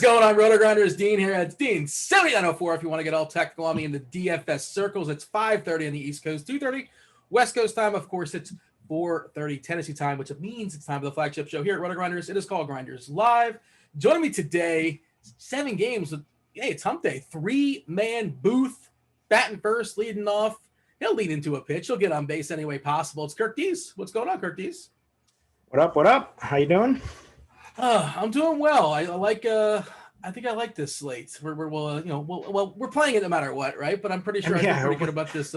Going on, Rotogrinders? Dean here. It's Dean 7904 if you want to get all technical on me in the DFS circles. It's 5:30 on the East Coast, 2:30 West Coast time. Of course, it's 4:30 Tennessee time, which means it's time for the flagship show here at Rotogrinders. It is called Grinderslive. Joining me today, 7 games. Hey, it's hump day. 3-man booth, batting first, leading off. He'll lead into a pitch. He'll get on base any way possible. It's Kirk Dees. What's going on, Kirk Dees? What up? What up? How you doing? I'm doing well. I think I like this slate. We're playing it no matter what, right? But I'm pretty sure I feel pretty good about this.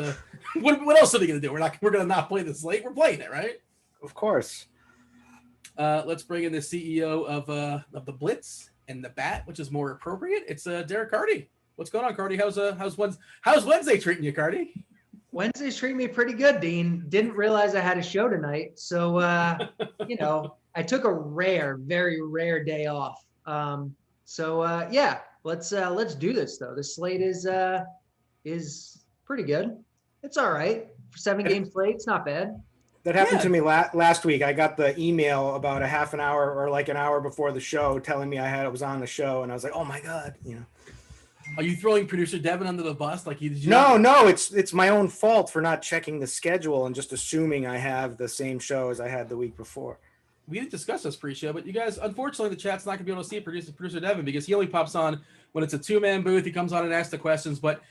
What else are they going to do? We're going to not play the slate. We're playing it, right? Of course. Let's bring in the CEO of the Blitz and the Bat, which is more appropriate. It's Derek Carty. What's going on, Carty? How's Wednesday treating you, Carty? Wednesday's treating me pretty good, Dean. Didn't realize I had a show tonight, so I took a very rare day off. Let's do this though. The slate is pretty good. It's all right for 7-game slate. It's not bad. That happened to me last week. I got the email about a half an hour or like an hour before the show telling me I was on the show, and I was like, oh my God, Are you throwing producer Devin under the bus? Like No, it's my own fault for not checking the schedule and just assuming I have the same show as I had the week before. We didn't discuss this pre-show, but you guys, unfortunately, the chat's not going to be able to see producer Devin because he only pops on when it's a 2-man booth. He comes on and asks the questions, but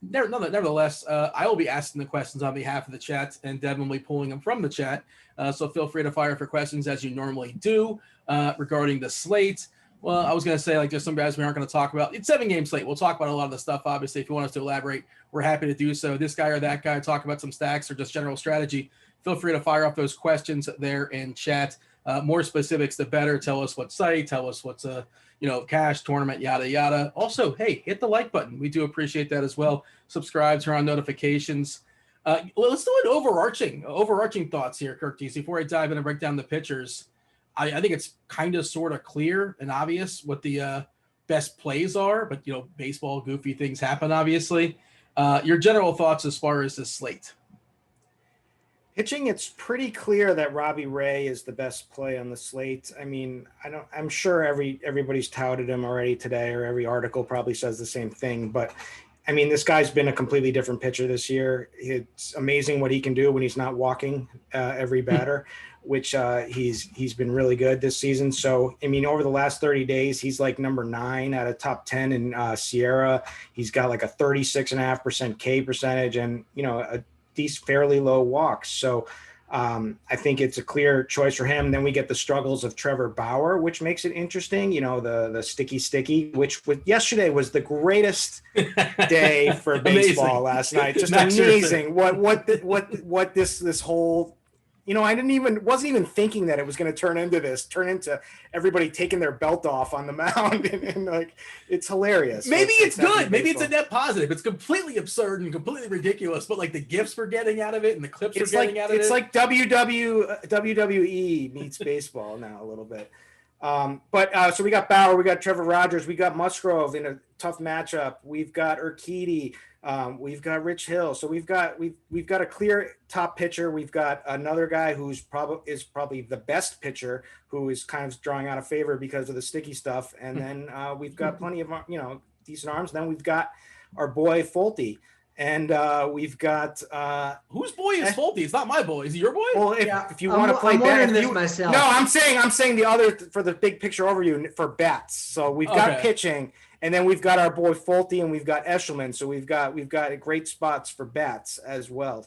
nevertheless, I will be asking the questions on behalf of the chat, and Devin will be pulling them from the chat. So feel free to fire for questions as you normally do regarding the slate. Well, I was going to say, there's some guys we aren't going to talk about. It's 7-game slate. We'll talk about a lot of the stuff, obviously. If you want us to elaborate, we're happy to do so. This guy or that guy, talk about some stacks or just general strategy. Feel free to fire off those questions there in chat. More specifics, the better. Tell us what site. Tell us what's cash, tournament, yada, yada. Also, hey, hit the like button. We do appreciate that as well. Subscribe, turn on notifications. Let's do an overarching thoughts here, Kirk Dees, before I dive in and break down the pitchers. I think it's kind of sort of clear and obvious what the best plays are, but, baseball, goofy things happen, obviously. Your general thoughts as far as this slate? Pitching, it's pretty clear that Robbie Ray is the best play on the slate. I mean, I'm sure everybody's touted him already today, or every article probably says the same thing. But I mean, this guy's been a completely different pitcher this year. It's amazing what he can do when he's not walking every batter, which he's been really good this season. So, I mean, over the last 30 days, he's like number 9 out of top 10 in Sierra. He's got like a 36.5% K percentage and, these fairly low walks. So I think it's a clear choice for him. Then we get the struggles of Trevor Bauer, which makes it interesting. The sticky, which yesterday was the greatest day for baseball last night. Just amazing. What this whole, I wasn't even thinking that it was going to turn into everybody taking their belt off on the mound and it's hilarious. Maybe it's good. Maybe it's a net positive. It's completely absurd and completely ridiculous, but the gifs we're getting out of it and the clips we're getting out of it. It's like WWE meets baseball now a little bit. So we got Bauer, we got Trevor Rogers, we got Musgrove in a tough matchup. We've got Urquidy. We've got Rich Hill. So we've got a clear top pitcher. We've got another guy who's probably the best pitcher, who is kind of drawing out of favor because of the sticky stuff. And then we've got plenty of decent arms. Then we've got our boy Folty, and we've got whose boy is Folty? It's not my boy. Is he your boy? Well, if you want to play bats, no, I'm saying the other for the big picture overview for bats. So we've got pitching. And then we've got our boy Folty and we've got Eshelman. So we've got great spots for bats as well.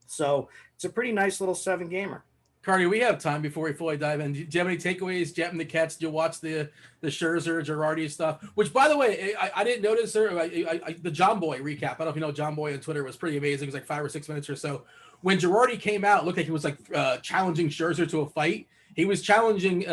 So it's a pretty nice little 7-gamer. Cardi, we have time before we fully dive in. Do you have any takeaways? Do you happen to catch? Did you watch the Scherzer, Girardi stuff? Which, by the way, I didn't notice the John Boy recap. I don't know if you know John Boy on Twitter was pretty amazing. It was like 5 or 6 minutes or so. When Girardi came out, it looked like he was like challenging Scherzer to a fight. He was challenging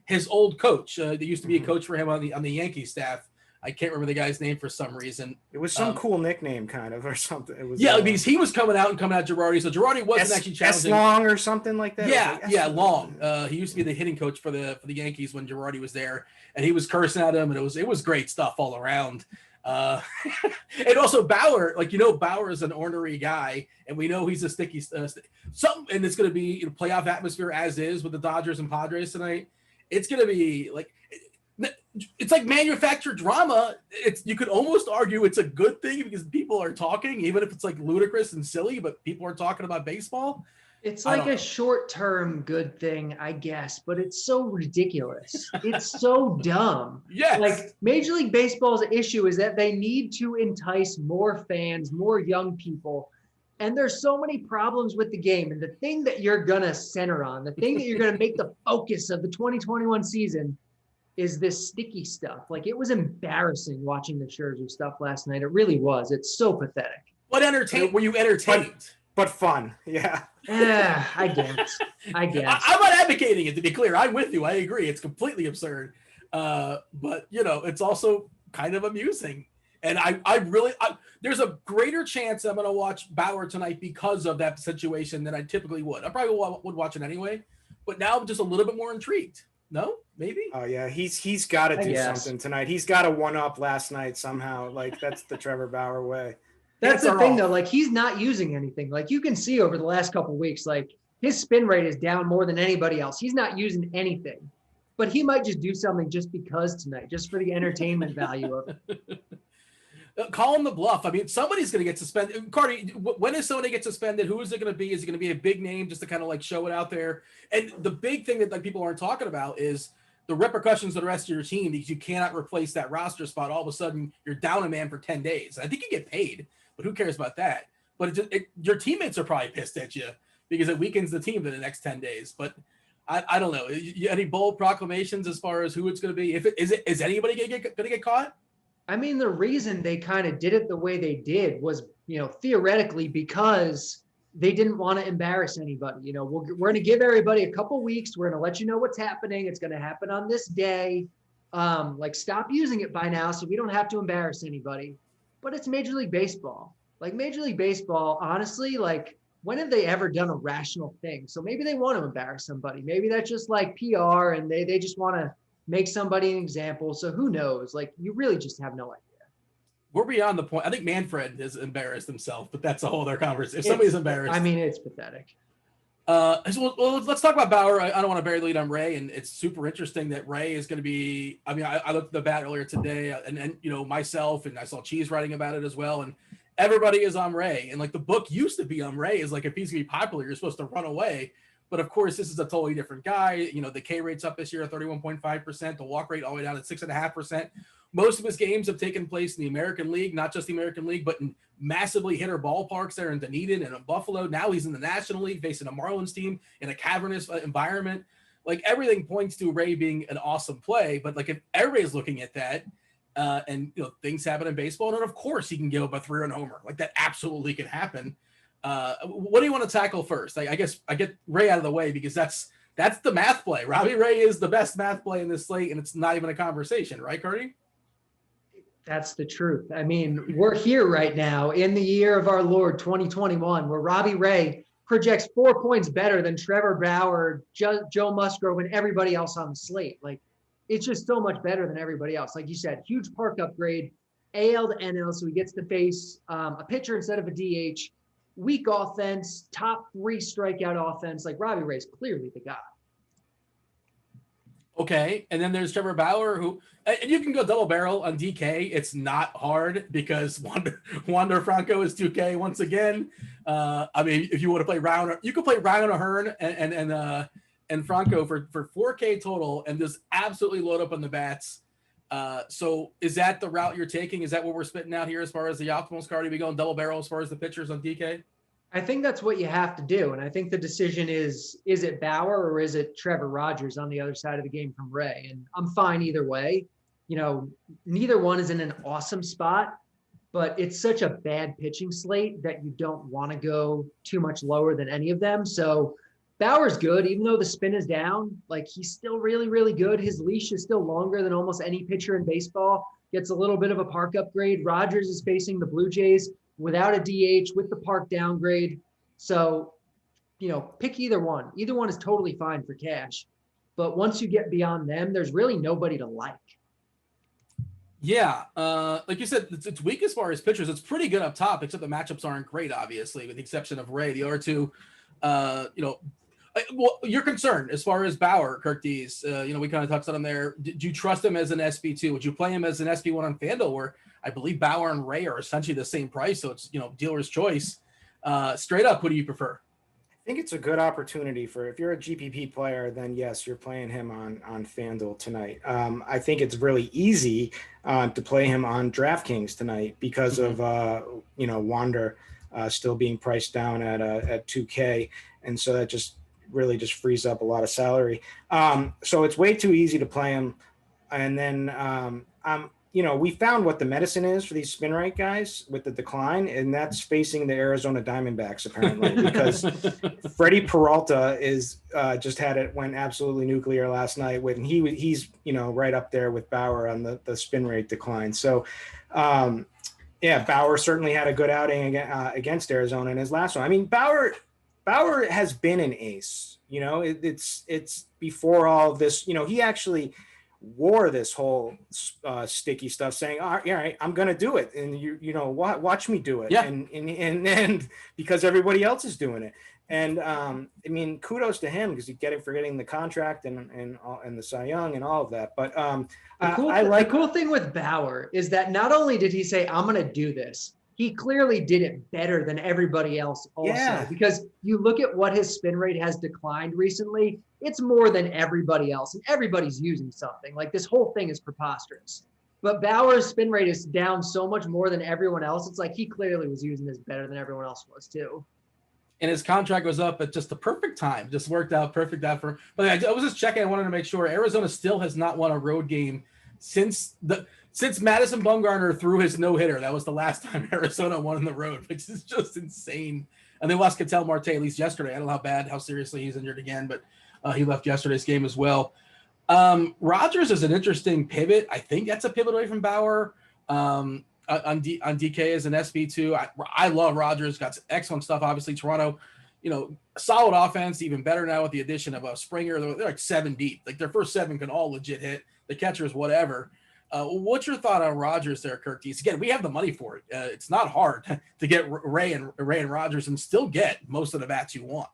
his old coach. That used to be a coach for him on the Yankee staff. I can't remember the guy's name for some reason. It was some cool nickname kind of or something. It was because he was coming out Girardi. So Girardi wasn't actually challenging. Long or something like that. Long. He used to be the hitting coach for the Yankees when Girardi was there, and he was cursing at him, and it was great stuff all around. And also Bauer, Bauer is an ornery guy, and we know he's a sticky something, and it's going to be playoff atmosphere as is with the Dodgers and Padres tonight. It's going to be it's like manufactured drama. You could almost argue it's a good thing because people are talking, even if it's like ludicrous and silly, but people are talking about baseball. It's like a short-term good thing, I guess, but it's so ridiculous. It's so dumb. Yes. Like Major League Baseball's issue is that they need to entice more fans, more young people. And there's so many problems with the game. And the thing that you're going to center on, the thing that you're going to make the focus of the 2021 season is this sticky stuff. Like, it was embarrassing watching the Scherzer stuff last night. It really was. It's so pathetic. What were you entertained? But fun. Yeah. Yeah, I guess. I'm not advocating it, to be clear. I'm with you. I agree. It's completely absurd. But it's also kind of amusing. And there's a greater chance I'm going to watch Bauer tonight because of that situation than I typically would. I probably would watch it anyway, but now I'm just a little bit more intrigued. No, maybe. Oh yeah, he's got to do something tonight. He's got to one up last night somehow. Like, that's the Trevor Bauer way. That's the thing though. Like, he's not using anything. Like, you can see over the last couple of weeks, like his spin rate is down more than anybody else. He's not using anything, but he might just do something just because tonight, just for the entertainment value of it. Call him the bluff. I mean, somebody's going to get suspended. Cardi, when is somebody get suspended? Who is it going to be? Is it going to be a big name just to kind of like show it out there? And the big thing that people aren't talking about is the repercussions of the rest of your team, because you cannot replace that roster spot. All of a sudden, you're down a man for 10 days. I think you get paid, but who cares about that? But your teammates are probably pissed at you because it weakens the team for the next 10 days. But I don't know. Any bold proclamations as far as who it's going to be? Is anybody going to get caught? I mean, the reason they kind of did it the way they did was, theoretically because they didn't want to embarrass anybody. We're going to give everybody a couple weeks. We're going to let you know what's happening. It's going to happen on this day. Stop using it by now so we don't have to embarrass anybody. But it's Major League Baseball. Like, Major League Baseball, honestly, like, when have they ever done a rational thing? So maybe they want to embarrass somebody. Maybe that's just like PR and they just want to make somebody an example. So who knows? Like, you really just have no idea. We're beyond the point. I think Manfred has embarrassed himself, but that's a whole other conversation. If somebody's embarrassed. I mean, it's pathetic. Well, let's talk about Bauer. I don't want to bury the lead on Ray, and it's super interesting that Ray is going to be. I mean, I looked at the bat earlier today, and myself, and I saw Cheese writing about it as well, and everybody is on Ray. And like, the book used to be on Ray is like, if he's going to be popular, you're supposed to run away. But of course, this is a totally different guy. The K rate's up this year at 31.5%. The walk rate all the way down at 6.5%. Most of his games have taken place in the American League, not just the American League, but in massively hitter ballparks there in Dunedin and in Buffalo. Now he's in the National League facing a Marlins team in a cavernous environment. Like, everything points to Ray being an awesome play. But like, if everybody's looking at that, and things happen in baseball, and of course he can give up a 3-run homer. Like, that absolutely can happen. What do you want to tackle first? I guess I get Ray out of the way because that's the math play. Robbie Ray is the best math play in this slate, and it's not even a conversation, right, Cardi? That's the truth. I mean, we're here right now in the year of our Lord 2021, where Robbie Ray projects 4 points better than Trevor Bauer, Joe Musgrove, and everybody else on the slate. Like, it's just so much better than everybody else. Like you said, huge park upgrade, AL to NL, so he gets to face a pitcher instead of a DH. Weak offense, top 3 strikeout offense. Like, Robbie Ray's clearly the guy. Okay, and then there's Trevor Bauer, who, and you can go double barrel on DK. It's not hard because Wander Franco is 2K once again. I mean, if you want to play Round, you could play Ryan O'Hearn and Franco for 4K total, and just absolutely load up on the bats. So is that the route you're taking? Is that what we're spitting out here as far as the optimals card? Are we going double barrel as far as the pitchers on DK? I think that's what you have to do. And I think the decision is it Bauer or is it Trevor Rogers on the other side of the game from Ray? And I'm fine either way. You know, neither one is in an awesome spot, but it's such a bad pitching slate that you don't want to go too much lower than any of them. So Bauer's good, even though the spin is down, like he's still really, really good. His leash is still longer than almost any pitcher in baseball. Gets a little bit of a park upgrade. Rogers is facing the Blue Jays without a DH with the park downgrade. So, you know, pick either one. Either one is totally fine for cash. But once you get beyond them, there's really nobody to like. Yeah, like you said, it's weak as far as pitchers. It's pretty good up top, except the matchups aren't great, obviously, with the exception of Ray. The other two, you know, well, you're concerned as far as Bauer, Kirk Dees. You know, we kind of touched on him there. Do you trust him as an SP2? Would you play him as an SP1 on FanDuel, where I believe Bauer and Ray are essentially the same price? So it's, you know, dealer's choice. Straight up, who do you prefer? I think it's a good opportunity for, if you're a GPP player, then yes, you're playing him on FanDuel tonight. I think it's really easy to play him on DraftKings tonight because of you know, Wander still being priced down at 2K, and so that just really just frees up a lot of salary. So it's way too easy to play him. And then you know, we found what the medicine is for these spin rate guys with the decline, and that's facing the Arizona Diamondbacks apparently, because Freddie Peralta is just went absolutely nuclear last night with, and he's, you know, right up there with Bauer on the spin rate decline. So yeah, Bauer certainly had a good outing against Arizona in his last one. I mean, Bauer has been an ace, you know, it's before all this, you know, he actually wore this whole sticky stuff saying, all right, I'm going to do it. And you know, watch me do it. Yeah. And because everybody else is doing it. And I mean, kudos to him because for getting the contract and the Cy Young and all of that. But the cool thing with Bauer is that not only did he say, I'm going to do this, he clearly did it better than everybody else also. Yeah. Because you look at what his spin rate has declined recently, it's more than everybody else. And everybody's using something. Like, this whole thing is preposterous. But Bauer's spin rate is down so much more than everyone else. It's like he clearly was using this better than everyone else was too. And his contract was up at just the perfect time. Just worked out perfect out for him. But I was just checking. I wanted to make sure Arizona still has not won a road game since Madison Bumgarner threw his no-hitter. That was the last time Arizona won on the road, which is just insane. And they lost Ketel Marte at least yesterday. I don't know how seriously he's injured again, but he left yesterday's game as well. Rogers is an interesting pivot. I think that's a pivot away from Bauer on DK as an SP2. I love Rogers. Got some excellent stuff. Obviously, Toronto, you know, solid offense, even better now with the addition of a Springer. They're like 7 deep. Like, their first 7 can all legit hit. The catchers, whatever. What's your thought on Rogers there, Kirk Dees? Again, we have the money for it. It's not hard to get Ray and Rogers and still get most of the bats you want.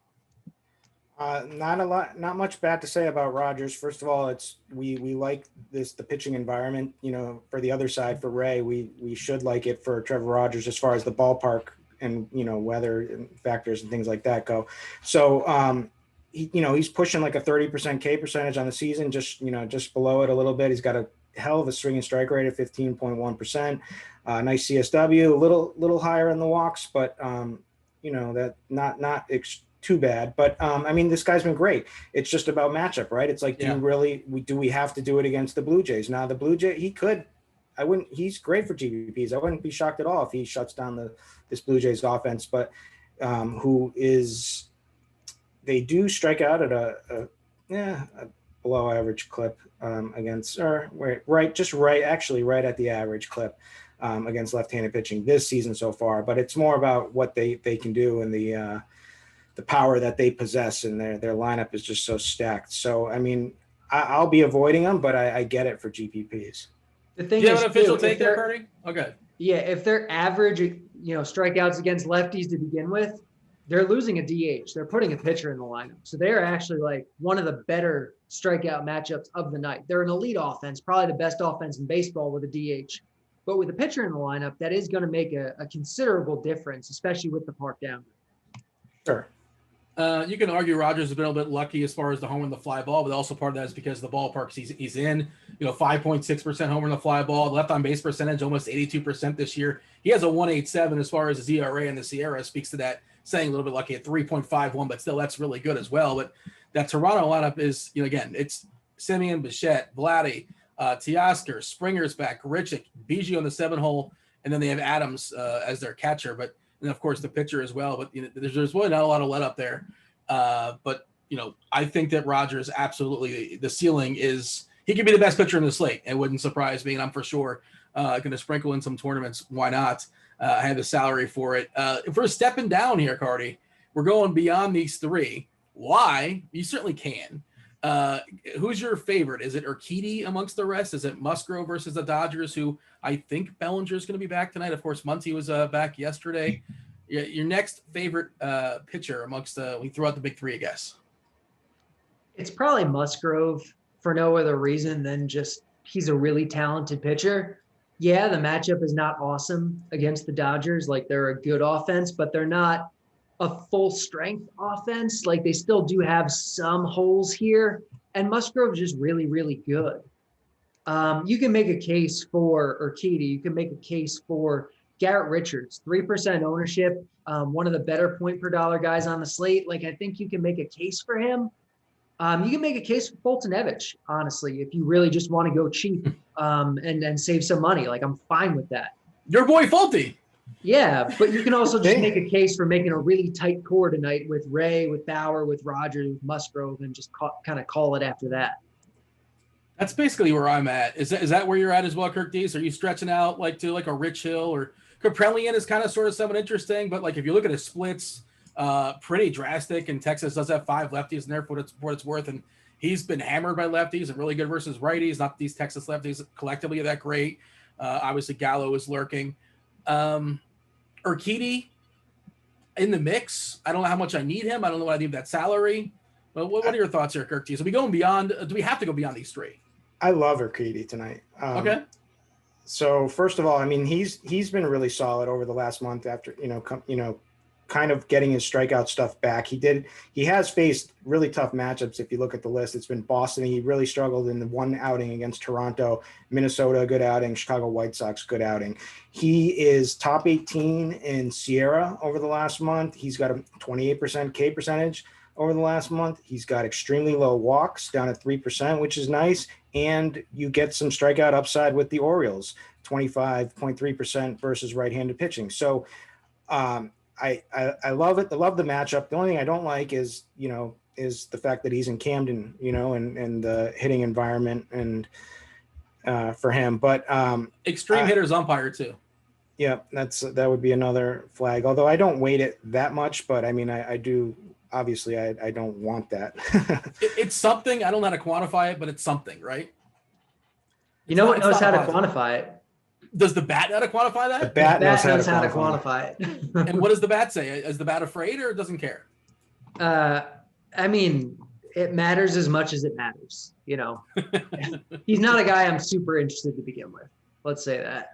Not much bad to say about Rogers. First of all, we like the pitching environment, you know, for the other side for Ray. We should like it for Trevor Rogers as far as the ballpark and, you know, weather and factors and things like that go. So, he's pushing like a 30% K percentage on the season, just below it a little bit. He's got a hell of a swing and strike rate at 15.1%. Nice CSW, a little higher in the walks, but that not too bad. But I mean, this guy's been great. It's just about matchup, right? It's like, do we have to do it against the Blue Jays? Now the Blue Jay, he's great for GPPs. I wouldn't be shocked at all if he shuts down this Blue Jays offense, but they do strike out at a below average clip against, or right at the average clip against left-handed pitching this season so far. But it's more about what they can do and the power that they possess, and their lineup is just so stacked. So I mean, I'll be avoiding them, but I get it for GPPs. The thing do you is, have an official take there, Purdy? Okay. Yeah, if they're average, strikeouts against lefties to begin with, they're losing a DH. They're putting a pitcher in the lineup. So they're actually like one of the better strikeout matchups of the night. They're an elite offense, probably the best offense in baseball with a DH. But with a pitcher in the lineup, that is going to make a considerable difference, especially with the park down. Sure. You can argue Rogers has been a little bit lucky as far as the home and the fly ball, but also part of that is because of the ballparks he's in. 5.6% homer in the fly ball, left on base percentage almost 82% this year. He has a 1.87 as far as his ERA in the Sierra, speaks to that saying a little bit lucky at 3.51, but still that's really good as well. But that Toronto lineup is, again, it's Simeon, Bichette, Vladdy, Teoscar, Springer's back, Richick, Bijou on the 7-hole, and then they have Adams as their catcher. But and of course the pitcher as well. But there's really not a lot of let up there. But I think that Rogers absolutely the ceiling is he could be the best pitcher in the slate. It wouldn't surprise me, and I'm for sure going to sprinkle in some tournaments. Why not? I have the salary for it. If we're stepping down here, Cardi, we're going beyond these three. Why? You certainly can. Who's your favorite? Is it Urquidy amongst the rest? Is it Musgrove versus the Dodgers, who I think Bellinger is going to be back tonight? Of course, Muncy was back yesterday. Your next favorite pitcher amongst we throw out the big three, I guess. It's probably Musgrove for no other reason than just he's a really talented pitcher. Yeah, the matchup is not awesome against the Dodgers. Like, they're a good offense, but they're not a full strength offense. Like, they still do have some holes here, and Musgrove's just really, really good. You can make a case for Urquidy. You can make a case for Garrett Richards, 3% ownership, one of the better point per dollar guys on the slate. Like, I think you can make a case for him. You can make a case for Foltynewicz, honestly, if you really just want to go cheap and save some money. Like, I'm fine with that. Your boy Folty. Yeah, but you can also just make a case for making a really tight core tonight with Ray, with Bauer, with Rogers, with Musgrove, and just kind of call it after that. That's basically where I'm at. Is that where you're at as well, Kirk Dees? Are you stretching out to like a Rich Hill or Kaprelian is kind of sort of someone interesting, but like if you look at his splits, pretty drastic, and Texas does have 5 lefties in there for what it's worth, and he's been hammered by lefties and really good versus righties. Not these Texas lefties collectively are that great. Obviously Gallo is lurking. Urquidy in the mix. I don't know how much I need him. I don't know what I need that salary. But what are your thoughts here, Kirk Dees? Are we going beyond? Do we have to go beyond these three? I love Urquidy tonight. Okay. So first of all, I mean, he's been really solid over the last month after, kind of getting his strikeout stuff back. He has faced really tough matchups. If you look at the list, it's been Boston. He really struggled in the one outing against Toronto, Minnesota, good outing, Chicago White Sox, good outing. He is top 18 in Sierra over the last month. He's got a 28% K percentage over the last month. He's got extremely low walks down at 3%, which is nice. And you get some strikeout upside with the Orioles, 25.3% versus right-handed pitching. So I love it. I love the matchup. The only thing I don't like is the fact that he's in Camden, and the hitting environment and for him. But extreme hitters umpire too. Yeah, that would be another flag. Although I don't weight it that much, but I mean, I do. Obviously, I don't want that. It's something. I don't know how to quantify it, but it's something, right? What knows how to quantify it? Does the bat know how to quantify that? The bat knows how to quantify it. And what does the bat say? Is the bat afraid or doesn't care? I mean, it matters as much as it matters. He's not a guy I'm super interested to begin with. Let's say that.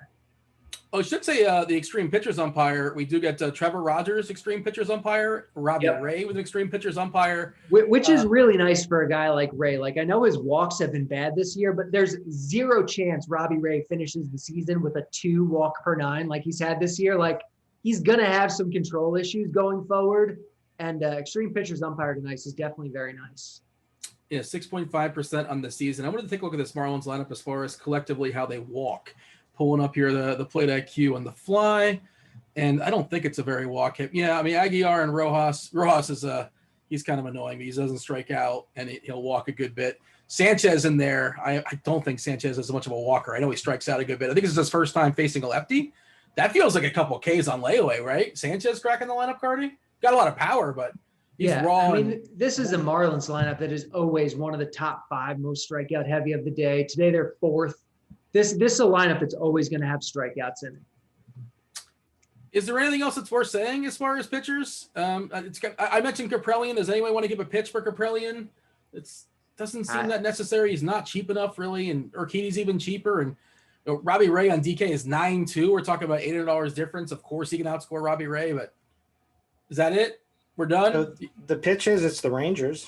Oh, I should say the extreme pitchers umpire. We do get Trevor Rogers, extreme pitchers umpire. Robbie Ray with extreme pitchers umpire. Which is really nice for a guy like Ray. Like, I know his walks have been bad this year, but there's zero chance Robbie Ray finishes the season with a 2 walk per 9 like he's had this year. Like, he's going to have some control issues going forward. And extreme pitchers umpire tonight is definitely very nice. Yeah, 6.5% on the season. I wanted to take a look at this Marlins lineup as far as collectively how they walk. Pulling up here the plate IQ on the fly, and I don't think it's a very walk hit. Yeah, I mean, Aguilar and Rojas is he's kind of annoying. He doesn't strike out, and he'll walk a good bit. Sanchez in there, I don't think Sanchez is much of a walker. I know he strikes out a good bit. I think this is his first time facing a lefty. That feels like a couple of Ks on layaway, right? Sanchez cracking the lineup, Cardi? Got a lot of power, but he's raw. I mean, this is a Marlins lineup that is always one of the top 5 most strikeout heavy of the day. Today they're 4th. This is a lineup that's always going to have strikeouts in it. Is there anything else that's worth saying as far as pitchers? I mentioned Kaprelian. Does anyone want to give a pitch for Kaprelian? It doesn't seem that necessary. He's not cheap enough, really, and Urquidy's even cheaper. And Robbie Ray on DK is 9.2. We're talking about $800 difference. Of course, he can outscore Robbie Ray, but is that it? We're done? So the pitch is it's the Rangers.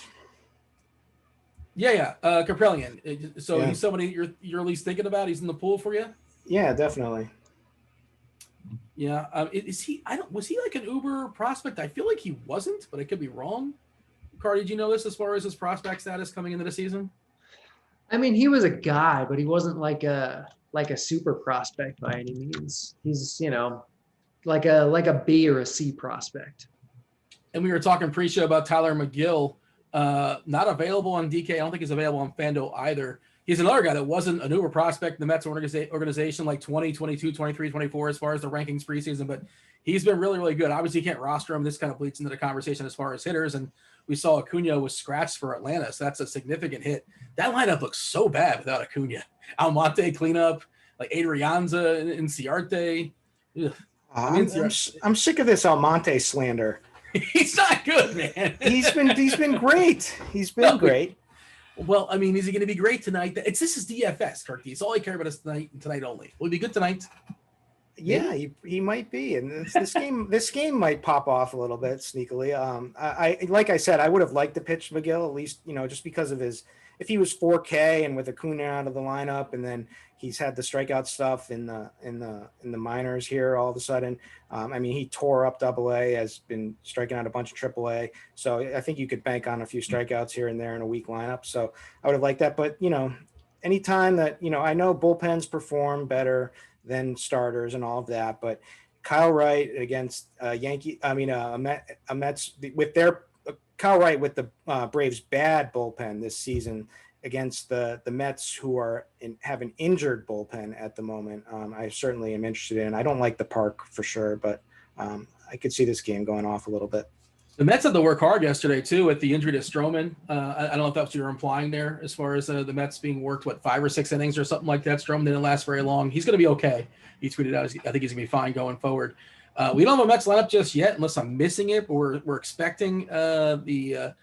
Yeah. Kaprelian. So he's somebody you're at least thinking about? He's in the pool for you? Yeah, definitely. Yeah. Is he? I don't. Was he like an uber prospect? I feel like he wasn't, but I could be wrong. Cardi, did you know this as far as his prospect status coming into the season? I mean, he was a guy, but he wasn't like a super prospect by any means. He's, like a B or a C prospect. And we were talking pre-show about Tyler Mcgill, not available on DK. I don't think he's available on FanDuel either. He's another guy that wasn't an uber prospect in the Mets organization like 20, 22, 23, 24 as far as the rankings preseason, but he's been really, really good. Obviously, you can't roster him. This kind of bleeds into the conversation as far as hitters, and we saw Acuna was scratched for Atlanta, so that's a significant hit. That lineup looks so bad without Acuna. Almonte cleanup, like Adrianza and Ciarte. I'm sick of this Almonte slander. He's not good, man. He's been great. He's been great. Well, I mean, is he going to be great tonight? This is DFS, Turkey. It's all I care about is tonight only. Will he be good tonight? Yeah, he might be, and this game might pop off a little bit sneakily. I like I said, I would have liked to pitch Mcgill at least, just because of if he was 4K and with Acuna out of the lineup, and then he's had the strikeout stuff in the minors here all of a sudden. I mean, he tore up AA, has been striking out a bunch of AAA, so I think you could bank on a few strikeouts here and there in a weak lineup. So I would have liked that, but anytime that I know bullpens perform better than starters and all of that, but Kyle Wright against Mets with their Kyle Wright with the Braves' bad bullpen this season against the Mets, who have an injured bullpen at the moment. I certainly am interested in. I don't like the park for sure, but I could see this game going off a little bit. The Mets had to work hard yesterday, too, with the injury to Stroman. I don't know if that's what you're implying there as far as the Mets being worked, 5 or 6 innings or something like that. Stroman didn't last very long. He's going to be okay. He tweeted out, I think he's going to be fine going forward. We don't have a Mets lineup just yet, unless I'm missing it, but we're expecting the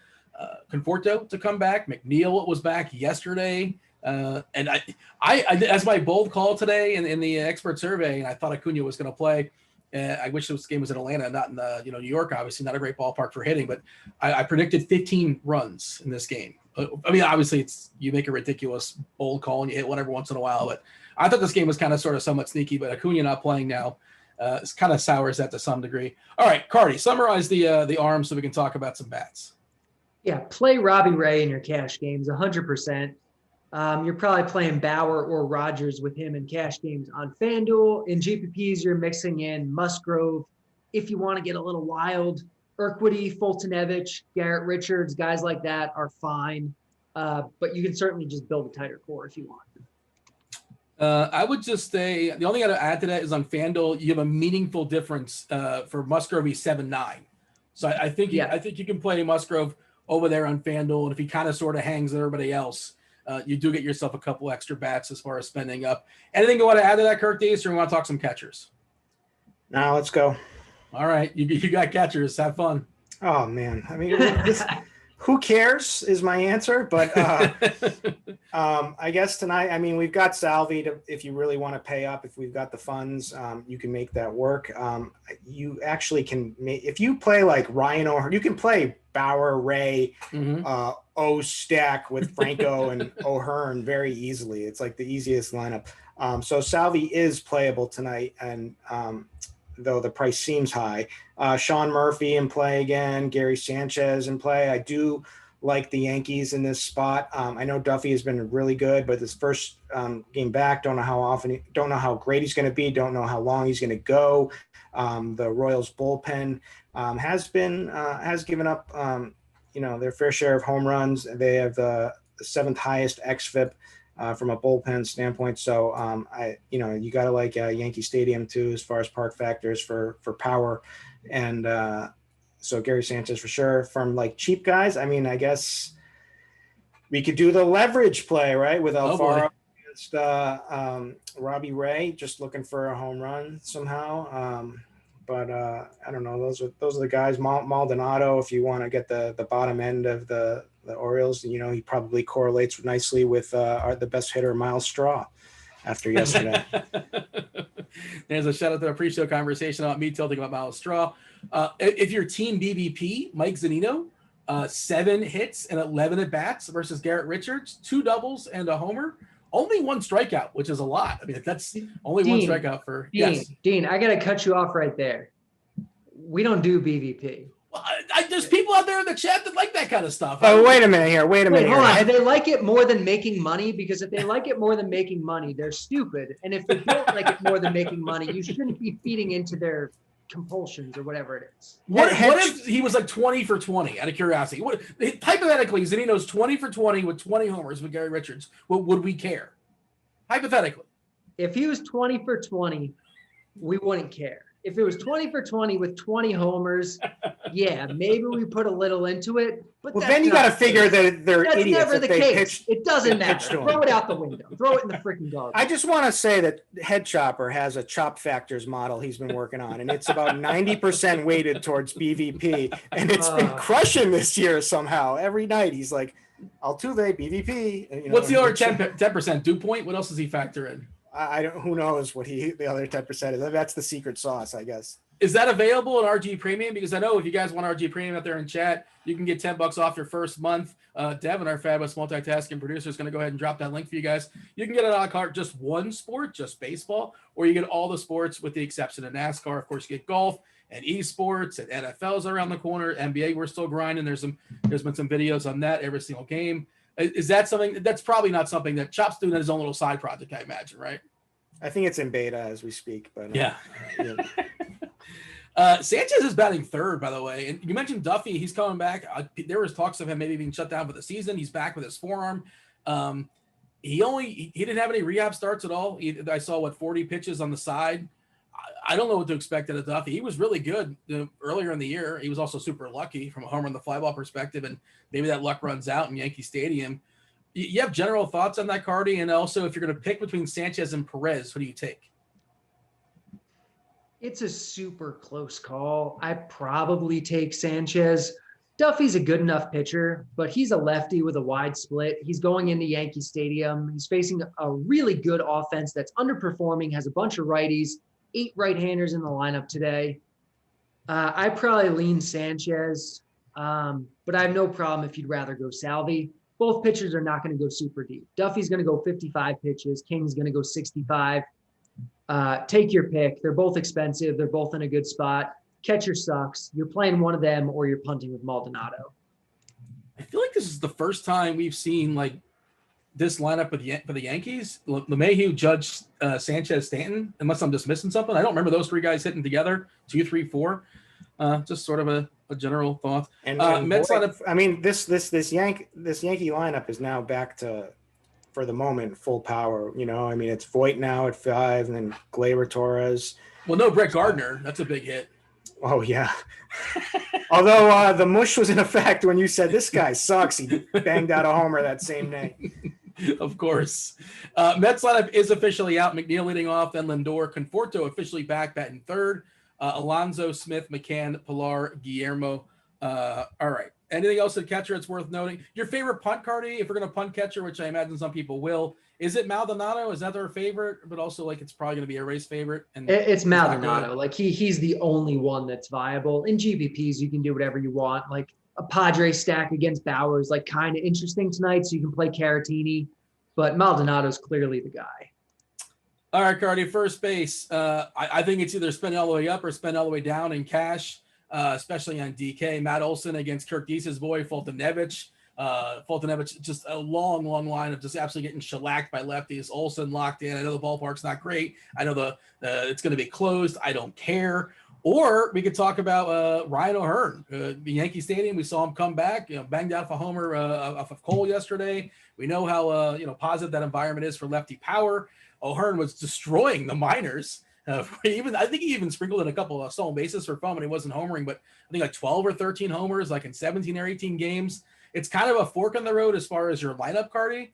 Conforto to come back. McNeil was back yesterday. And I as my bold call today in the expert survey, and I thought Acuna was going to play. I wish this game was in Atlanta, not in New York. Obviously, not a great ballpark for hitting, but I predicted 15 runs in this game. I mean, obviously, you make a ridiculous bold call and you hit one every once in a while. But I thought this game was kind of sort of somewhat sneaky. But Acuna not playing now, it kind of sours that to some degree. All right, Cardi, summarize the arms so we can talk about some bats. Yeah, play Robbie Ray in your cash games 100%. You're probably playing Bauer or Rogers with him in cash games on FanDuel. In GPPs, you're mixing in Musgrove. If you want to get a little wild, Urquidy, Fultonevich, Garrett Richards, guys like that are fine. But you can certainly just build a tighter core if you want. I would just say the only thing I'd add to that is on FanDuel, you have a meaningful difference for Musgrove. He's 7.9. So I think you can play Musgrove over there on FanDuel. And if he kind of sort of hangs with everybody else, you do get yourself a couple extra bats as far as spending up. Anything you want to add to that, Kirk Dace, or you want to talk some catchers? Now let's go. All right. You got catchers. Have fun. Oh, man. I mean, who cares is my answer. But I guess tonight, I mean, we've got Salvi if you really want to pay up. If we've got the funds, you can make that work. You actually can if you play like Ryan O'Hearn, you can play Bauer, Ray, O-Stack with Franco and O'Hearn very easily. It's like the easiest lineup. So Salvi is playable tonight, and though the price seems high. Sean Murphy in play again, Gary Sanchez in play. I do like the Yankees in this spot. I know Duffy has been really good, but this first game back, don't know how great he's going to be, don't know how long he's going to go. The Royals bullpen has given up their fair share of home runs. They have the 7th highest xFIP from a bullpen standpoint. So you got to like Yankee Stadium too, as far as park factors for power. And so Gary Sanchez for sure. From like cheap guys, I mean, I guess we could do the leverage play, right? With Alfaro against Robbie Ray, just looking for a home run somehow. But I don't know. Those are the guys. Maldonado, if you want to get the bottom end of the Orioles, he probably correlates nicely with the best hitter, Miles Straw, after yesterday. There's a shout out to the pre-show conversation about me tilting about Miles Straw. If your team BBP, Mike Zunino, 7 hits and 11 at bats versus Garrett Richards, 2 doubles and a homer, only one strikeout, which is a lot. I mean, that's only one strikeout for Dean, I got to cut you off right there. We don't do BVP. Well, there's people out there in the chat that like that kind of stuff. Oh, wait a minute here. Wait a minute. Hold on. Do they like it more than making money? Because if they like it more than making money, they're stupid. And if they don't like it more than making money, you shouldn't be feeding into their compulsions or whatever it is. What if he was like 20 for 20 out of curiosity? What hypothetically, Zunino's 20 for 20 with 20 homers with Garrett Richards? Would we care? Hypothetically. If he was 20 for 20, we wouldn't care. If it was 20 for 20 with 20 homers, yeah, maybe we put a little into it. But well, then you got to figure that they're that's idiots. Never if the they case. Pitch, it doesn't matter. Throw it out the window. Throw it in the freaking garbage. I just want to say that Head Chopper has a chop factors model he's been working on, and it's about 90% weighted towards BVP, and it's been crushing this year somehow. Every night he's like, Altuve, BVP. You know, what's the other 10%? Dew point? What else does he factor in? I don't. Who knows what the other 10% is? That's the secret sauce, I guess. Is that available at RG Premium? Because I know if you guys want RG Premium out there in chat, you can get $10 off your first month. Devin, our fabulous multitasking producer, is going to go ahead and drop that link for you guys. You can get it a la carte, just one sport, just baseball, or you get all the sports with the exception of NASCAR. Of course, you get golf and esports and NFL's around the corner. NBA, we're still grinding. There's been some videos on that every single game. Is that something that's probably not something that Chop's doing his own little side project, I imagine, right? I think it's in beta as we speak, but yeah. Sanchez is batting third, by the way. And you mentioned Duffy. He's coming back. There was talks of him maybe being shut down for the season. He's back with his forearm. He didn't have any rehab starts at all. I saw 40 pitches on the side. I don't know what to expect out of Duffy. He was really good earlier in the year. He was also super lucky from a homer on the fly ball perspective, and maybe that luck runs out in Yankee Stadium. You have general thoughts on that, Cardi? And also, if you're going to pick between Sanchez and Perez, who do you take? It's a super close call. I probably take Sanchez. Duffy's a good enough pitcher, but he's a lefty with a wide split. He's going into Yankee Stadium. He's facing a really good offense that's underperforming, has a bunch of righties, 8 right-handers in the lineup today. I probably lean Sanchez, but I have no problem if you'd rather go Salvi. Both pitchers are not going to go super deep. Duffy's going to go 55 pitches. King's going to go 65. Take your pick. They're both expensive. They're both in a good spot. Catcher sucks. You're playing one of them or you're punting with Maldonado. I feel like this is the first time we've seen like this lineup for the Yankees. LeMahieu, Judge, Sanchez, Stanton, unless I'm just missing something. I don't remember those 3 guys hitting together, 2, 3, 4. Just sort of a general thought. And Mets lineup. I mean, this Yankee lineup is now back to, for the moment, full power. You know, I mean, it's Voit now at 5, and then Gleyber Torres. Well, no, Brett Gardner. That's a big hit. Oh yeah. Although the mush was in effect when you said this guy sucks. He banged out a homer that same day. Of course. Mets lineup is officially out. McNeil leading off, then Lindor. Conforto officially back, batting third. Alonso, Smith, McCann, Pilar, Guillermo. All right. Anything else at catcher that's worth noting? Your favorite punt, Cardi, if we're going to punt catcher, which I imagine some people will, is it Maldonado? Is that their favorite? But also, like, it's probably going to be a race favorite. And it's Maldonado. Like, he's the only one that's viable. In GVPs, you can do whatever you want. Like, a Padre stack against Bauer is, like, kind of interesting tonight, so you can play Caratini. But Maldonado's clearly the guy. All right, Cardi, first base. I think it's either spend all the way up or spend all the way down in cash. Especially on DK. Matt Olson against Kirk Deese's boy, Fultonevich. Fultonevich, just a long line of just absolutely getting shellacked by lefties. Olson locked in. I know the ballpark's not great. I know it's going to be closed. I don't care. Or we could talk about Ryan O'Hearn. The Yankee Stadium, we saw him come back, banged out a homer off of Cole yesterday. We know how positive that environment is for lefty power. O'Hearn was destroying the minors. I think he even sprinkled in a couple of stolen bases for fun when he wasn't homering, but I think like 12 or 13 homers, like in 17 or 18 games. It's kind of a fork in the road as far as your lineup, Cardi.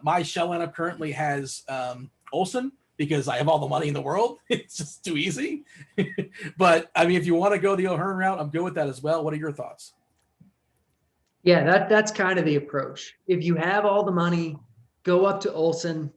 My shell lineup currently has Olson because I have all the money in the world. It's just too easy. But I mean, if you want to go the O'Hearn route, I'm good with that as well. What are your thoughts? Yeah, that's kind of the approach. If you have all the money, go up to Olson.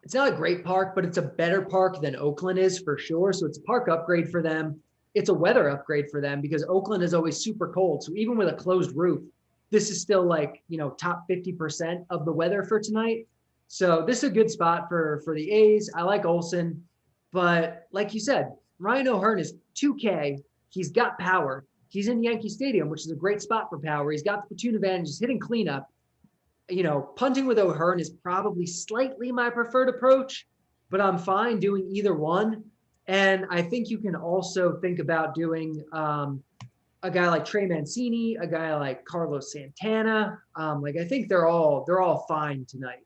It's not a great park, but it's a better park than Oakland is for sure. So it's a park upgrade for them. It's a weather upgrade for them because Oakland is always super cold. So even with a closed roof, this is still like, top 50% of the weather for tonight. So this is a good spot for the A's. I like Olsen, but like you said, Ryan O'Hearn is 2K. He's got power. He's in Yankee Stadium, which is a great spot for power. He's got the platoon advantage. He's hitting cleanup. Punting with O'Hearn is probably slightly my preferred approach, but I'm fine doing either one. And I think you can also think about doing a guy like Trey Mancini, a guy like Carlos Santana. I think they're all fine tonight.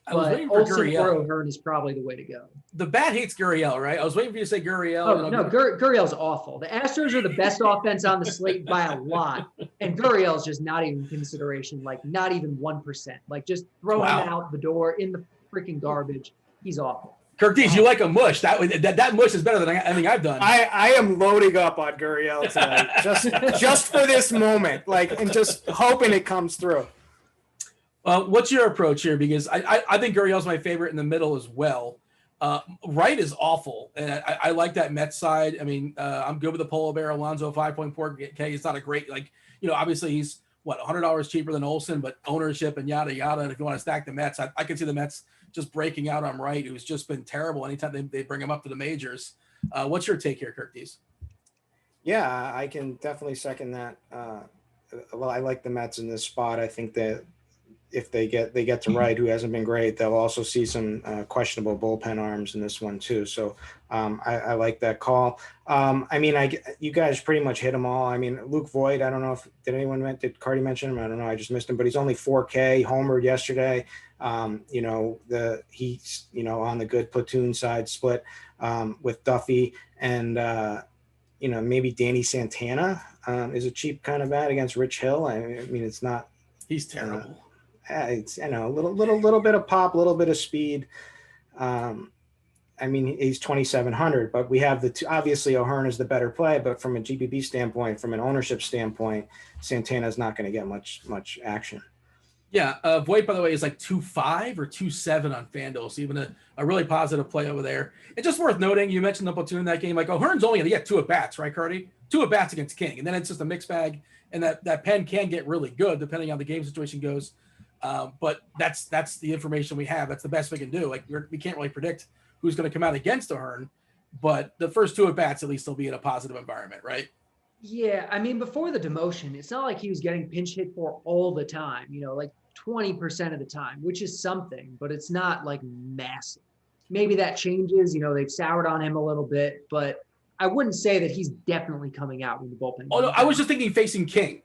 I was But waiting for Olsen or Gurriel. O'Hearn is probably the way to go. The bat hates Gurriel, right? I was waiting for you to say Gurriel. Oh, no, Gurriel's awful. The Astros are the best offense on the slate by a lot. And Gurriel's just not even consideration, not even 1%. Just throw him out the door in the freaking garbage. He's awful. Kirk Dees, you like a mush. That mush is better than anything I've done. I am loading up on Gurriel tonight just for this moment, and just hoping it comes through. What's your approach here? Because I think Gurriel's my favorite in the middle as well. Right is awful, and I like that Mets side. I mean, I'm good with the Polar Bear Alonso 5.4K. It's not a great obviously he's $100 cheaper than Olsen, but ownership and yada yada. And if you want to stack the Mets, I can see the Mets just breaking out on Wright, who's just been terrible anytime they bring him up to the majors. What's your take here, Kirk Dees? Yeah, I can definitely second that. Well, I like the Mets in this spot. I think that if they get to Wright, who hasn't been great, they'll also see some questionable bullpen arms in this one too. So I like that call. You guys pretty much hit them all. I mean, Luke Voigt, I don't know did Cardi mention him? I don't know. I just missed him, but he's only 4K, homered yesterday. He's on the good platoon side split with Duffy and maybe Danny Santana is a cheap kind of bat against Rich Hill. I mean, it's not. He's terrible. It's a little bit of pop, a little bit of speed. He's 2,700, but we have obviously O'Hearn is the better play, but from a GPP standpoint, from an ownership standpoint, Santana is not going to get much action. Yeah, Voigt, by the way, is 2.5 or 2.7 on FanDuel, so even a really positive play over there. And just worth noting, you mentioned the platoon in that game. O'Hearn's only going to get 2 at-bats, right, Cardi? 2 at-bats against King, and then it's just a mixed bag, and that pen can get really good depending on how the game situation goes. But that's the information we have. That's the best we can do. We can't really predict who's going to come out against O'Hearn, but the first 2 at-bats at least will be in a positive environment, right? Yeah, I mean, before the demotion, it's not like he was getting pinch hit for all the time, 20% of the time, which is something, but it's not massive. Maybe that changes, they've soured on him a little bit, but I wouldn't say that he's definitely coming out when the bullpen. Oh, no, I was just thinking facing King.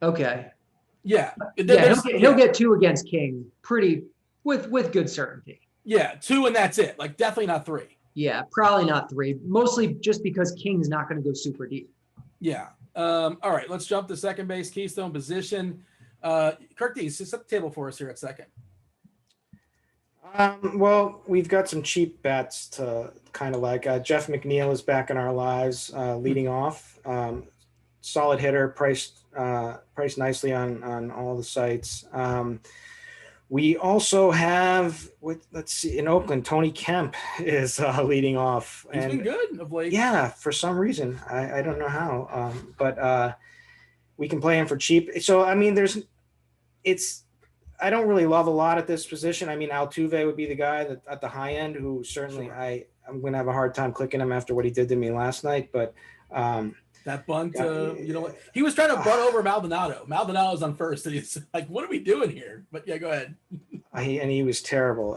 Okay. Yeah. He'll get 2 against King with good certainty. Yeah, 2 and that's it. Definitely not 3. Yeah, probably not 3. Mostly just because King's not going to go super deep. Yeah. All right, let's jump to second base, keystone position. Kirk Dees, set the table for us here at second. Well, we've got some cheap bets to kind of Jeff McNeil is back in our lives, leading off. Solid hitter, priced nicely on all the sites. We also have, in Oakland, Tony Kemp is leading off. He's been good of late. Yeah, for some reason. I don't know how, but we can play him for cheap. So, I mean, I don't really love a lot at this position. I mean, Altuve would be the guy that at the high end who certainly I'm going to have a hard time clicking him after what he did to me last night, but that bunt, he was trying to bunt over Maldonado. Maldonado's on first, and he's what are we doing here? But yeah, go ahead. He was terrible.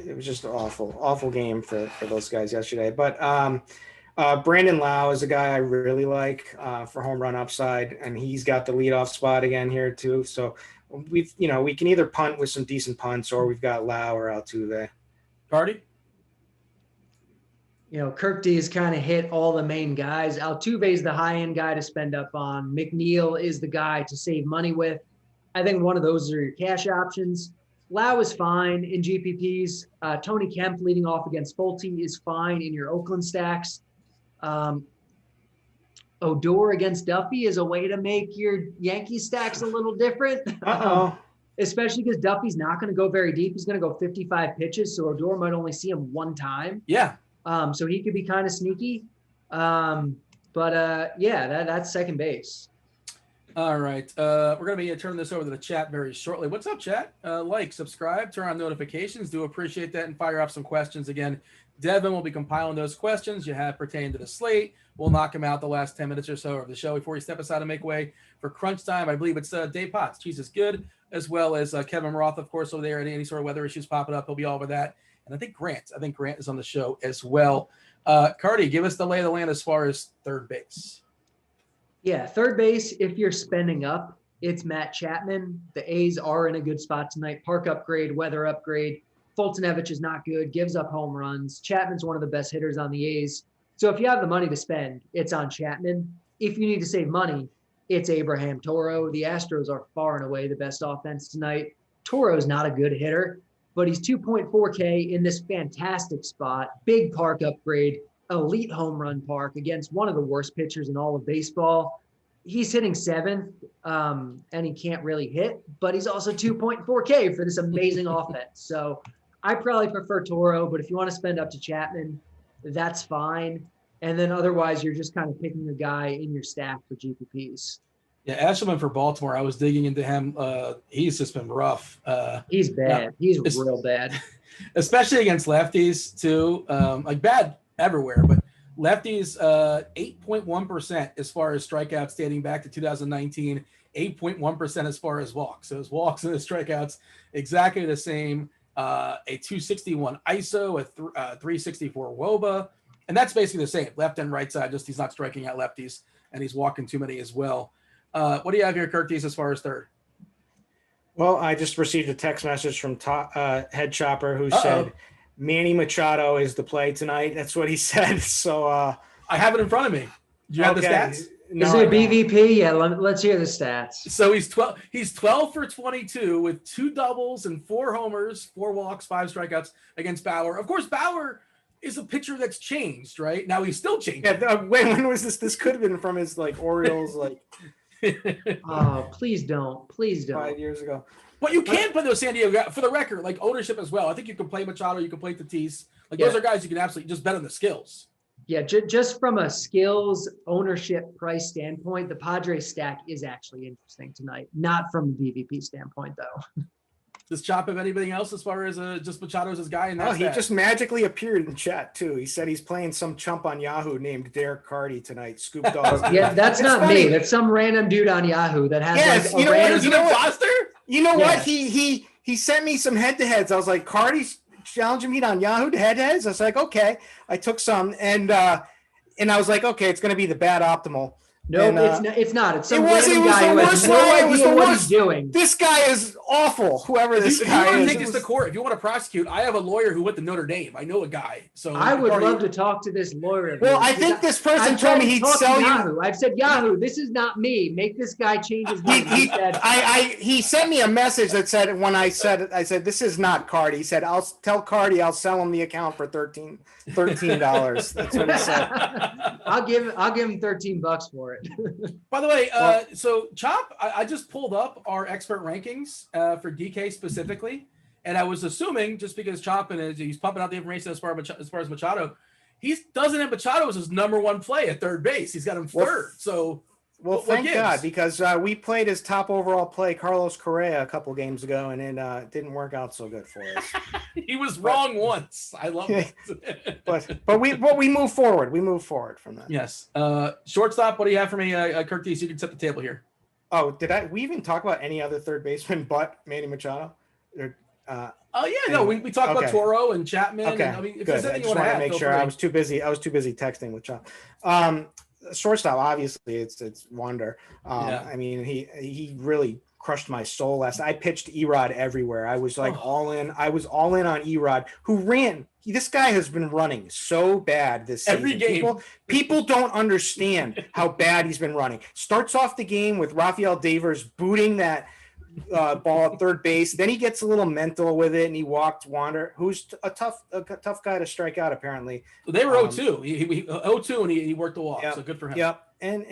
It was just an awful game for those guys yesterday. But Brandon Lau is a guy I really like for home run upside, and he's got the leadoff spot again here too. So we can either punt with some decent punts, or we've got Lau or Altuve. Cardi? Kirk Dees kind of hit all the main guys. Altuve is the high-end guy to spend up on. McNeil is the guy to save money with. I think one of those are your cash options. Lau is fine in GPPs. Tony Kemp leading off against Fulte is fine in your Oakland stacks. Odor against Duffy is a way to make your Yankee stacks a little different. Especially because Duffy's not going to go very deep. He's going to go 55 pitches, so Odor might only see him 1 time. Yeah. So he could be kind of sneaky. That's second base. All right. We're going to be turning this over to the chat very shortly. What's up, chat? Like, subscribe, turn on notifications. Do appreciate that, and fire off some questions. Again, Devin will be compiling those questions you have pertaining to the slate. We'll knock them out the last 10 minutes or so of the show before we step aside and make way for crunch time. I believe it's Dave Potts. Cheese is good, as well as Kevin Roth, of course, over there. Any sort of weather issues popping up, he'll be all over that. And I think Grant is on the show as well. Cardi, give us the lay of the land as far as third base. Yeah, third base, if you're spending up, it's Matt Chapman. The A's are in a good spot tonight. Park upgrade, weather upgrade. Fultonevich is not good, gives up home runs. Chapman's one of the best hitters on the A's. So if you have the money to spend, it's on Chapman. If you need to save money, it's Abraham Toro. The Astros are far and away the best offense tonight. Toro's not a good hitter, but he's 2.4K in this fantastic spot. Big park upgrade. Elite home run park against one of the worst pitchers in all of baseball. He's hitting 7th, and he can't really hit, but he's also 2.4K for this amazing offense. So I probably prefer Toro, but if you want to spend up to Chapman, that's fine. And then otherwise, you're just kind of picking a guy in your stack for GPPs. Yeah, Ashelman for Baltimore. I was digging into him. He's just been rough. He's bad. He's real bad. Especially against lefties, too. Like bad everywhere, but lefties 8.1% as far as strikeouts dating back to 2019, 8.1% as far as walks. So his walks and his strikeouts exactly the same. A 261 ISO, a 364 WOBA, and that's basically the same left and right side. Just he's not striking out lefties and he's walking too many as well. What do you have here, Curtis, as far as third? Well, I just received a text message from Head Chopper who said Manny Machado is the play tonight. That's what he said. So I have it in front of me. Do you have the stats? No, is it a BVP? Yeah, let's hear the stats. So he's 12 for 22 with 2 doubles and 4 homers, 4 walks, 5 strikeouts against Bauer. Of course, Bauer is a pitcher that's changed, right? Now he's still changing. Yeah, when was this? This could have been from his Orioles Oh, please don't. 5 years ago. But you can play those San Diego, for the record, ownership as well. I think you can play Machado, you can play Tatis. Those are guys you can absolutely just bet on the skills. Yeah, just from a skills, ownership, price standpoint, the Padres stack is actually interesting tonight. Not from a BVP standpoint, though. Does Chop have anything else as far as just Machado's his guy? And he just magically appeared in chat, too. He said he's playing some chump on Yahoo named Derek Carty tonight. Scoop Dog. Yeah, that's not funny. Me. That's some random dude on Yahoo that has you know what? He sent me some head-to-heads. I was like, Carty's challenging me on Yahoo to head-to-heads? I was like, okay. I took some, and I was like, okay, it's going to be the bad optimal. No, it's not. It's some random guy who has no idea what he's doing. This guy is awful, whoever this guy is. If you want to take this to court, if you want to prosecute, I have a lawyer who went to Notre Dame. I know a guy. So I would love to talk to this lawyer. Well, I think this person told me he'd sell Yahoo. I've said, Yahoo, this is not me. Make this guy change his name. He sent me a message that said, when I said, this is not Cardi. He said, I'll tell Cardi I'll sell him the account for $13. That's what he said. I'll give him $13 for it. By the way, so Chop, I just pulled up our expert rankings for DK specifically, and I was assuming just because Chop and he's pumping out the information as far as Machado, he doesn't have Machado as his number 1 play at third base. He's got him third. Thank God, because we played his top overall play, Carlos Correa, a couple games ago, and it didn't work out so good for us. He was wrong once. I love it. but we move forward. We move forward from that. Yes. Shortstop, what do you have for me, Curtis? You can set the table here. Oh, we even talk about any other third baseman but Manny Machado? We talked about Toro and Chapman. Okay, and, if good. there's anything you want to make sure. I was too busy texting with Chop. Shortstop, obviously, it's Wander. I mean, he really crushed my soul last night. I pitched Erod everywhere. I was all in. I was all in on Erod, who ran. This guy has been running so bad this season. Every game. People don't understand how bad he's been running. Starts off the game with Rafael Devers booting that ball at third base. Then he gets a little mental with it, and he walked Wander, who's a tough guy to strike out, apparently. They were 0-2. He 0-2, and he worked the walk, so good for him. Yep. And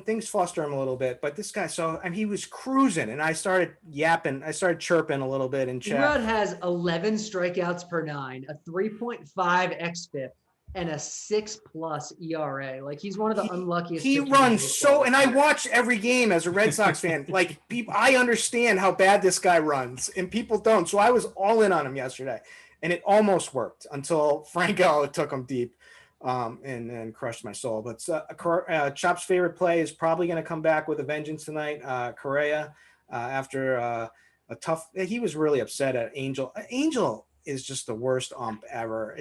things fluster him a little bit, but this guy, he was cruising, and I started yapping. I started chirping a little bit in chat. Erod has 11 strikeouts per 9, a 3.5 xFIP, and a 6+ ERA. Like he's one of the unluckiest. He pitchers in runs baseball. and I watch every game as a Red Sox fan. Like I understand how bad this guy runs, and people don't. So I was all in on him yesterday, and it almost worked until Franco took him deep, and crushed my soul. But Chop's favorite play is probably going to come back with a vengeance tonight. Correa, after a tough. He was really upset at Angel. Angel is just the worst ump ever.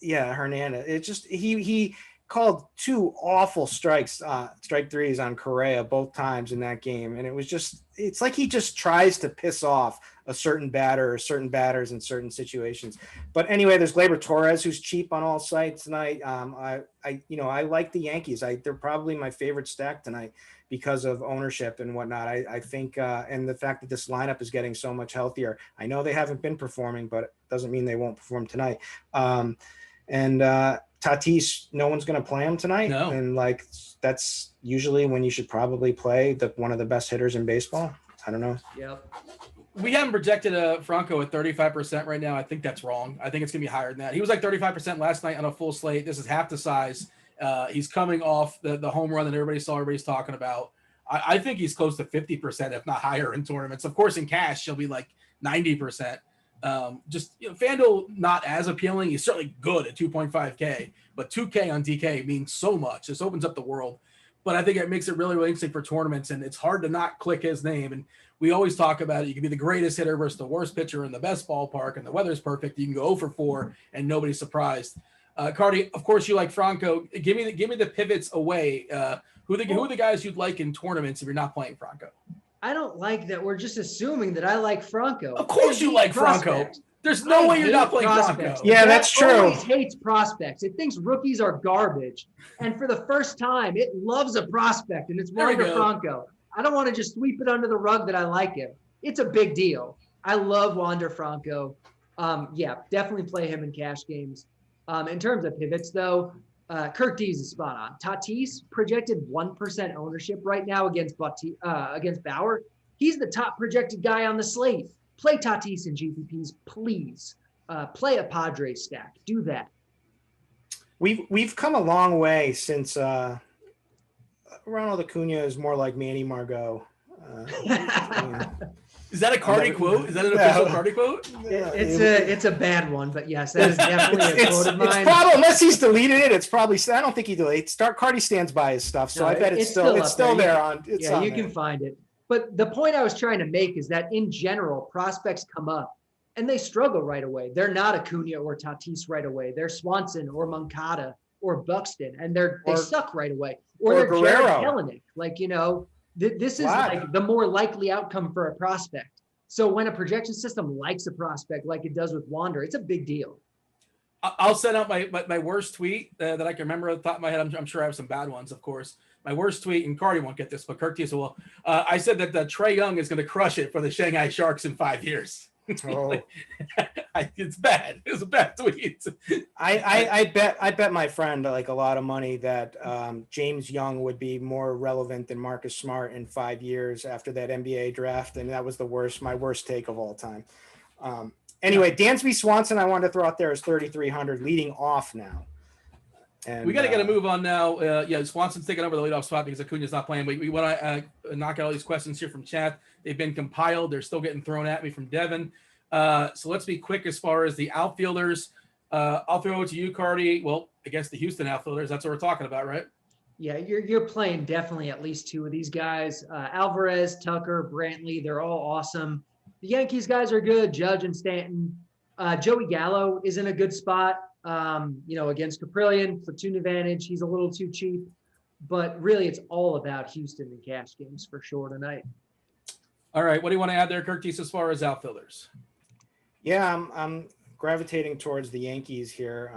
Hernandez. It just he called 2 awful strike threes on Correa both times in that game, and it's like he just tries to piss off a certain batter or certain batters in certain situations. But anyway, there's Gleyber Torres, who's cheap on all sites tonight. I like the Yankees. They're probably my favorite stack tonight because of ownership and whatnot. I think and the fact that this lineup is getting so much healthier. I know they haven't been performing, but it doesn't mean they won't perform tonight. And Tatis, no one's going to play him tonight. No. And that's usually when you should probably play one of the best hitters in baseball. I don't know. Yep. We haven't projected Franco at 35% right now. I think that's wrong. I think it's going to be higher than that. He was like 35% last night on a full slate. This is half the size. He's coming off the home run that everybody's talking about. I think he's close to 50%, if not higher in tournaments. Of course, in cash, he'll be like 90%. FanDuel not as appealing. He's certainly good at 2.5K, but 2K on DK means so much. This opens up the world. But I think it makes it really, really interesting for tournaments, and it's hard to not click his name. And we always talk about it. You can be the greatest hitter versus the worst pitcher in the best ballpark, and the weather's perfect. You can go 0 for 4, and nobody's surprised. Cardi, of course, you like Franco. Give me the pivots away. Who are the guys you'd like in tournaments if you're not playing Franco? I don't like that we're just assuming that I like Franco. Of course you like Franco. There's no way you're not playing Franco. Yeah, that's true. It always hates prospects. It thinks rookies are garbage. And for the first time, it loves a prospect, and it's Wander Franco. I don't want to just sweep it under the rug that I like him. It's a big deal. I love Wander Franco. Definitely play him in cash games. In terms of pivots, though, Kirk Dees is spot on. Tatis projected 1% ownership right now against Bauer. He's the top projected guy on the slate. Play Tatis in GPPs, please. Play a Padres stack. Do that. We've come a long way since Ronald Acuna is more like Manny Margot. Is that a Cardi quote? Is that an official Cardi quote? It's a bad one, but yes, that is definitely a quote of mine. It's probably, unless he's deleted it, it's probably. I don't think he deleted. Cardi stands by his stuff, so I bet it's still there. You can find it. But the point I was trying to make is that in general, prospects come up and they struggle right away. They're not Acuna or Tatis right away. They're Swanson or Moncada or Buxton, and they suck right away. Or they're Guerrero. Jared Kelenic. This is like the more likely outcome for a prospect. So when a projection system likes a prospect like it does with Wander, it's a big deal. I'll send out my worst tweet that I can remember at the top of my head. I'm sure I have some bad ones, of course. My worst tweet, and Cardi won't get this, but Kirk Dees will. I said that Trae Young is going to crush it for the Shanghai Sharks in 5 years. Oh. It's bad. It was a bad tweet. I bet my friend like a lot of money that James Young would be more relevant than Marcus Smart in 5 years after that NBA draft, and that was my worst take of all time. Anyway, Dansby Swanson, I wanted to throw out there as 3,300 leading off now. And we got to get a move on now. Swanson's taking over the leadoff spot because Acuna's not playing. We want to knock out all these questions here from chat. They've been compiled. They're still getting thrown at me from Devin. So let's be quick as far as the outfielders. I'll throw it to you, Cardi. Well, against the Houston outfielders, that's what we're talking about, right? Yeah, you're playing definitely at least 2 of these guys. Alvarez, Tucker, Brantley, they're all awesome. The Yankees guys are good, Judge and Stanton. Joey Gallo is in a good spot. Against Caprillion, platoon advantage. He's a little too cheap, but really it's all about Houston and cash games for sure tonight. All right. What do you want to add there, Curtis, as far as outfielders? Yeah, I'm gravitating towards the Yankees here.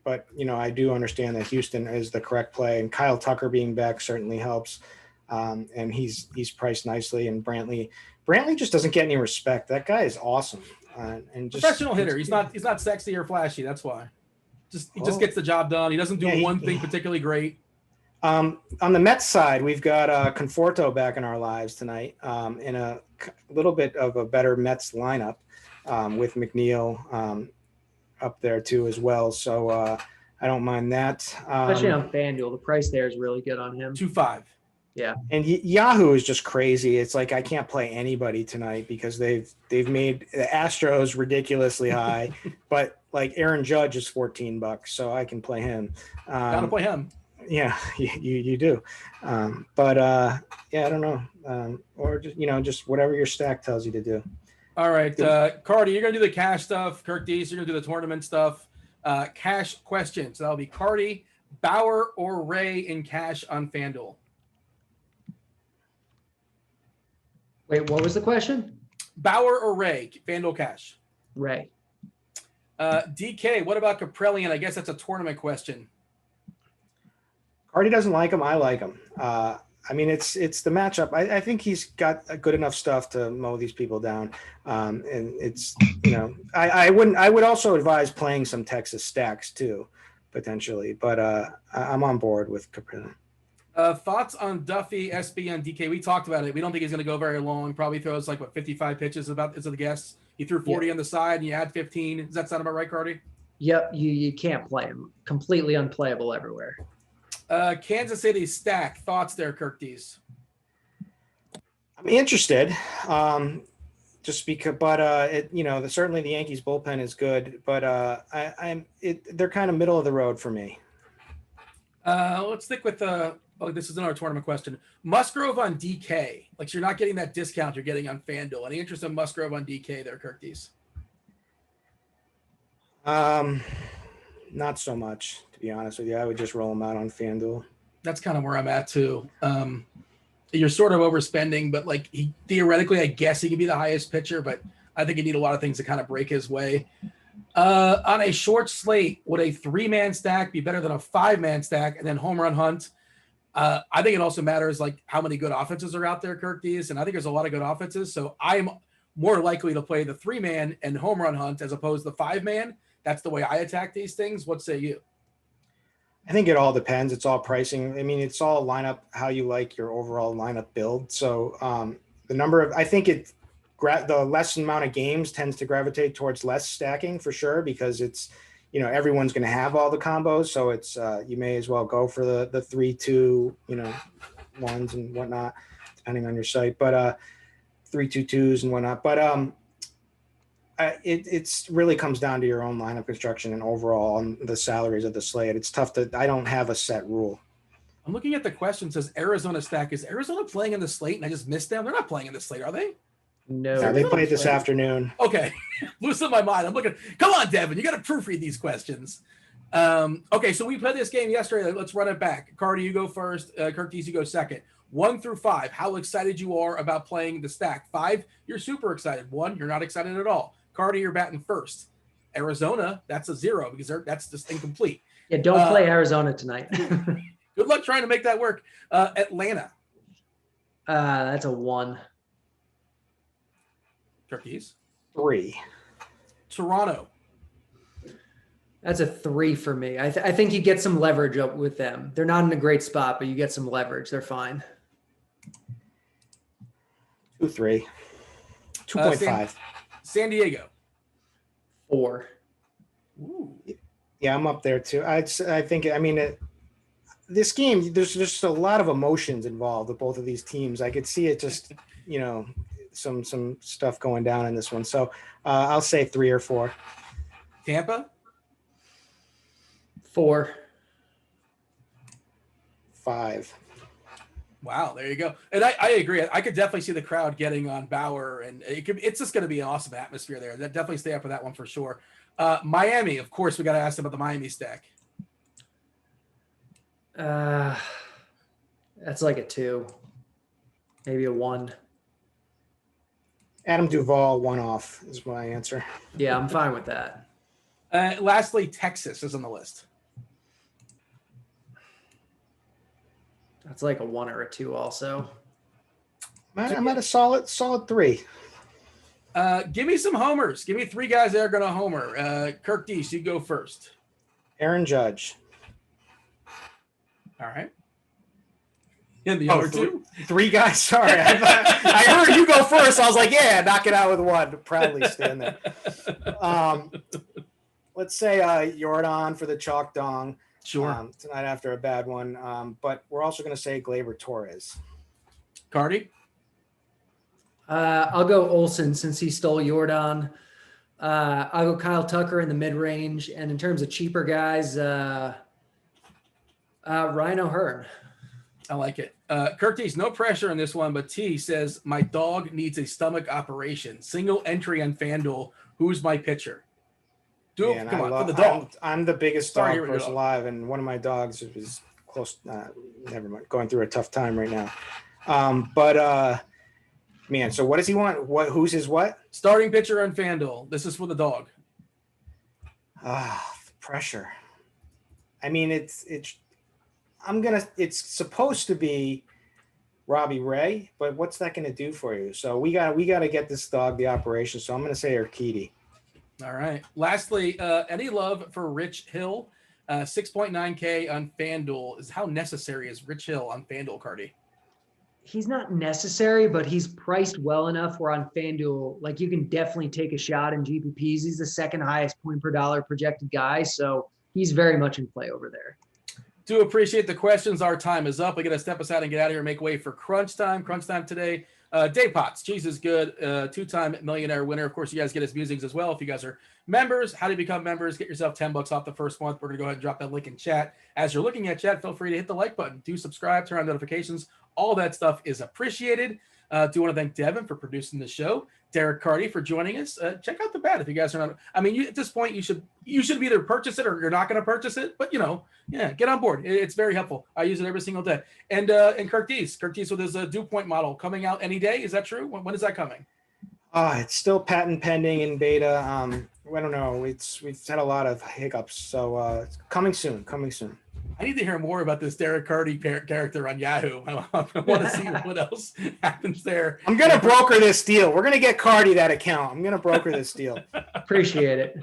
But I do understand that Houston is the correct play, and Kyle Tucker being back certainly helps. And he's priced nicely, and Brantley just doesn't get any respect. That guy is awesome. And just professional hitter. He's not sexy or flashy. That's why. He just gets the job done. He doesn't do one thing particularly great. On the Mets side, we've got Conforto back in our lives tonight in a little bit of a better Mets lineup with McNeil, up there too as well. So I don't mind that. Especially on FanDuel, the price there is really good on him. 2.5. Yeah. And Yahoo is just crazy. It's like I can't play anybody tonight because they've made the Astros ridiculously high, but like Aaron Judge is $14, so I can play him. Gotta play him. Yeah, you do. But yeah, I don't know. Or just whatever your stack tells you to do. All right, Cardi, you're gonna do the cash stuff. Kirk Dees, you're gonna do the tournament stuff. Cash questions. That'll be Cardi, Bauer, or Ray in cash on FanDuel. Wait, what was the question? Bauer or Ray, FanDuel cash. Ray. DK, what about Caprellian? I guess that's a tournament question. Cardi doesn't like him. I like him. I mean, it's the matchup. I think he's got a good enough stuff to mow these people down. And it's, I would also advise playing some Texas stacks too, potentially. But I'm on board with Caprellian. Thoughts on Duffy, SB, and DK? We talked about it. We don't think he's going to go very long. Probably throws like 55 pitches is the guess. He threw 40 on the side and you had 15. Does that sound about right, Cardi? Yep. You can't play him. Completely unplayable everywhere. Kansas City stack. Thoughts there, Kirk Dees? I'm interested. Just because, but certainly the Yankees bullpen is good, but they're kind of middle of the road for me. Let's stick with this is another tournament question. Musgrove on DK. Like, so you're not getting that discount you're getting on FanDuel. Any interest in Musgrove on DK there, Kirk Dees? Not so much, to be honest with you. I would just roll him out on FanDuel. That's kind of where I'm at too. You're sort of overspending, but like theoretically, I guess he could be the highest pitcher, but I think you need a lot of things to kind of break his way. On a short slate, would a 3-man stack be better than a 5-man stack and then home run hunt? I think it also matters like how many good offenses are out there, Kirk Dees, and I think there's a lot of good offenses. So I'm more likely to play the 3-man and home run hunt as opposed to the 5-man. That's the way I attack these things. What say you? I think it all depends. It's all pricing. I mean, it's all lineup, how you like your overall lineup build. So I think the less amount of games tends to gravitate towards less stacking for sure, because it's, everyone's going to have all the combos. So it's, you may as well go for the 3-2, ones and whatnot, depending on your site, but 3-2-2s and whatnot. But it's really comes down to your own lineup construction and overall on the salaries of the slate. It's tough I don't have a set rule. I'm looking at the question. It says Arizona stack. Is Arizona playing in the slate and I just missed them? They're not playing in the slate, are they? No. They played this afternoon. Okay. Losing my mind. I'm looking. Come on, Devin. You got to proofread these questions. Okay, so we played this game yesterday. Let's run it back. Cardi, you go first. Kirk Dees, you go second. 1 through 5, how excited you are about playing the stack. 5, you're super excited. 1, you're not excited at all. Cardi, you're batting first. Arizona, that's a 0 because that's just incomplete. Yeah, don't play Arizona tonight. Good luck trying to make that work. Atlanta. That's a 1. Turkeys. 3. Toronto. That's a 3 for me. I think you get some leverage up with them. They're not in a great spot, but you get some leverage. They're fine. 2-3. 2.5. San Diego. 4. Ooh. Yeah, I'm up there too. I think, this game, there's just a lot of emotions involved with both of these teams. I could see it just, some stuff going down in this one. So I'll say 3 or 4. Tampa. 4. 5. Wow, there you go. And I agree. I could definitely see the crowd getting on Bauer, and it's just going to be an awesome atmosphere there. That definitely stay up for that one for sure. Miami, of course, we got to ask them about the Miami stack. That's like a 2, maybe a 1. Adam Duvall, 1 off is my answer. Yeah, I'm fine with that. Lastly, Texas is on the list. That's like a 1 or a 2 also. I'm at a solid 3. Give me some homers. Give me 3 guys that are going to homer. Kirk Dees, you go first. Aaron Judge. All right. And the other 2? 3 guys. Sorry. I heard you go first. I was like, yeah, knock it out with 1. Proudly stand there. let's say Jordan for the chalk dong. Sure. Tonight after a bad one. But we're also going to say Gleyber Torres. Cardi? I'll go Olsen since he stole Jordan. I'll go Kyle Tucker in the mid-range. And in terms of cheaper guys, Ryan O'Hearn. I like it. Kirk T's, no pressure on this one, but T says, my dog needs a stomach operation. Single entry on FanDuel. Who's my pitcher? Dude, come on, for the dog. I'm the biggest dog Sorry, person alive, and one of my dogs is close. Never mind, going through a tough time right now. Man, so what does he want? Who's his what? Starting pitcher on FanDuel. This is for the dog. Pressure. I mean, it's supposed to be Robbie Ray, but what's that going to do for you? So we got to get this dog the operation. So I'm going to say Urquidy. All right. Lastly, any love for Rich Hill? 6.9K on FanDuel. Is how necessary is Rich Hill on FanDuel, Cardi? He's not necessary, but he's priced well enough where on FanDuel, like you can definitely take a shot in GPPs. He's the second highest point per dollar projected guy. So he's very much in play over there. Do appreciate the questions. Our time is up. We got to step aside and get out of here and make way for crunch time. Crunch time today. Dave Potts, cheese is good. Two-time millionaire winner. Of course, you guys get his musings as well. If you guys are members, how do you become members? Get yourself $10 off the first month. We're going to go ahead and drop that link in chat. As you're looking at chat, feel free to hit the like button. Do subscribe, turn on notifications. All that stuff is appreciated. Do want to thank Devin for producing the show. Derek Carty for joining us. Check out the bat if you guys are not. I mean, at this point, you should either purchase it or you're not going to purchase it. But get on board. It's very helpful. I use it every single day. And Kirk Dees with his dew point model coming out any day. Is that true? When is that coming? It's still patent pending in beta. I don't know. We've had a lot of hiccups. So it's coming soon. I need to hear more about this Derek Carty character on Yahoo. I want to see what else happens there. I'm going to broker this deal. We're going to get Carty that account. I'm going to broker this deal. Appreciate it.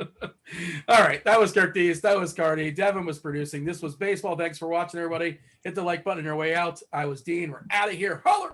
All right. That was Kirk Dees. That was Carty. Devin was producing. This was baseball. Thanks for watching, everybody. Hit the like button on your way out. I was Dean. We're out of here. Holler.